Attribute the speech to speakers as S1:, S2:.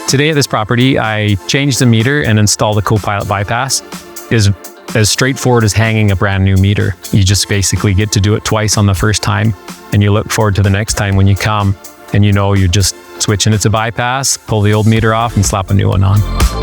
S1: Today at this property, I changed the meter and installed a co-pilot bypass. Is as straightforward as hanging a brand new meter. You just basically get to do it twice on the first time, and you look forward to the next time when you come and you know you're just switching it to bypass, pull the old meter off and slap a new one on.